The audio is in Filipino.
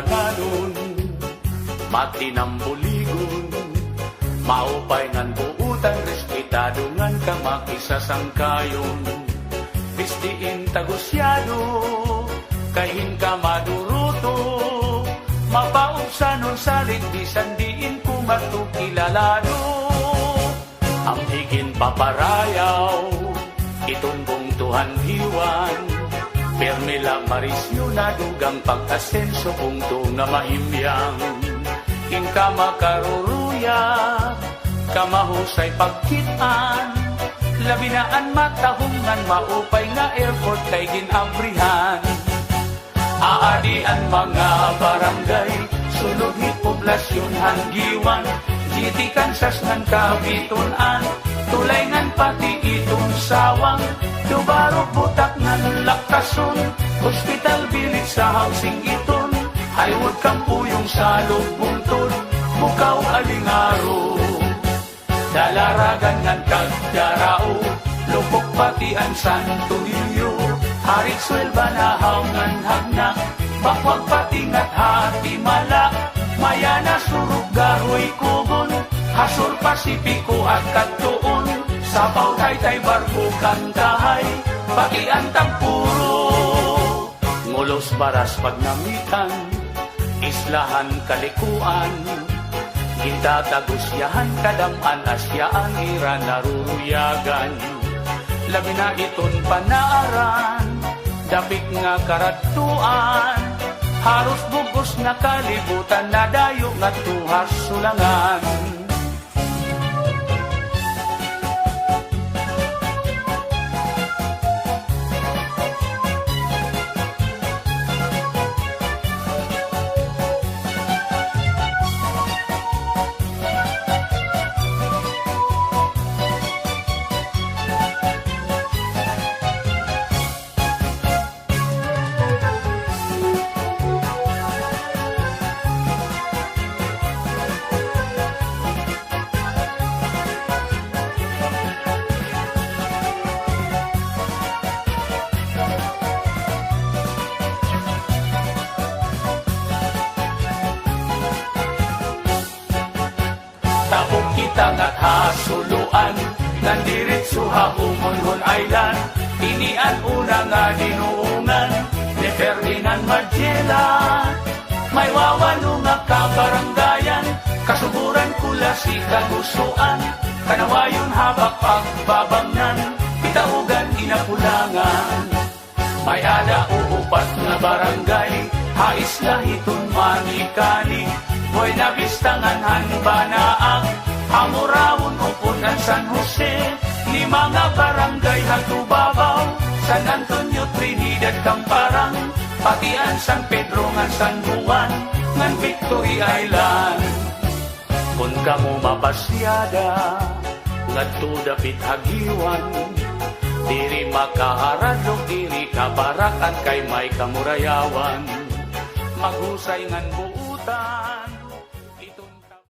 bananon, matinambuligon, maupay ngan buutan, respetado ngan ka makisasangkayon. Pistiin tagusyado, kahin ka maduruto, mapaubsanon salit, bisan diin kumatukilalado. Ang higin paparayaw, itumbong tuhan hiwan, permila marisyo na dugang pag-asenso kung na mahimyang. Inka makaruruya, kamahusay pagkitaan, labinaan matahungan, maupay nga airport kay ginabrihan. Aadian mga barangay, sulod ni poblasyon hanggiwan, City Kansas ngan kabitunan, tulay ngan pati itong sawang, Tubarok butak ngan lakason, hospital bilit sa housing iton, Highwood kampuyong sa lugbuntod, mukaw alingaro. Dalaragan ngan kagdarao, lupok pati ang Santo Niño, Harit Suelva na haungan hagna, bakwag pati ngat hati mala, Mayana surug garoy kubon, Hasur Pasipiko at Katuon, Sabaw Taytay Barko Kantahay, Pakiantang Puro. Ngulos Baras Pagnamitan, Islahan Kalikuan, Gintatagusyahan Kadaman Asyaan Ira Naruruyagan, labi na iton panaaran, dapik nga karatuan, haros bugos na kalibutan, nadayo nga tuhas sulangan. Tapos kita nga't hasuluan, nandiritso ha Umonhon Island, inian una nga dinuungan, ni Ferdinand Magellan. May wawalo nga kabaranggayan, kasuburan kula si kagusuan, kanawayon habak pagbabangnan, pitaugan inapulangan. May ada uupat nga barangay, hais lahiton manikani, Boy na bistangan hanbanaang, Hamurawon upunan San Jose, lima nga barangay hatubabaw, San Antonio, Trinidad, Camparang, Patian, San Pedro, ngan San Juan, ngan Victory Island. Kung kamo mapasyada, ngadto dapit hagiwan, diri makaharadlog, diri kabarakan kay may kamurayawan, maghusay ngan buutan.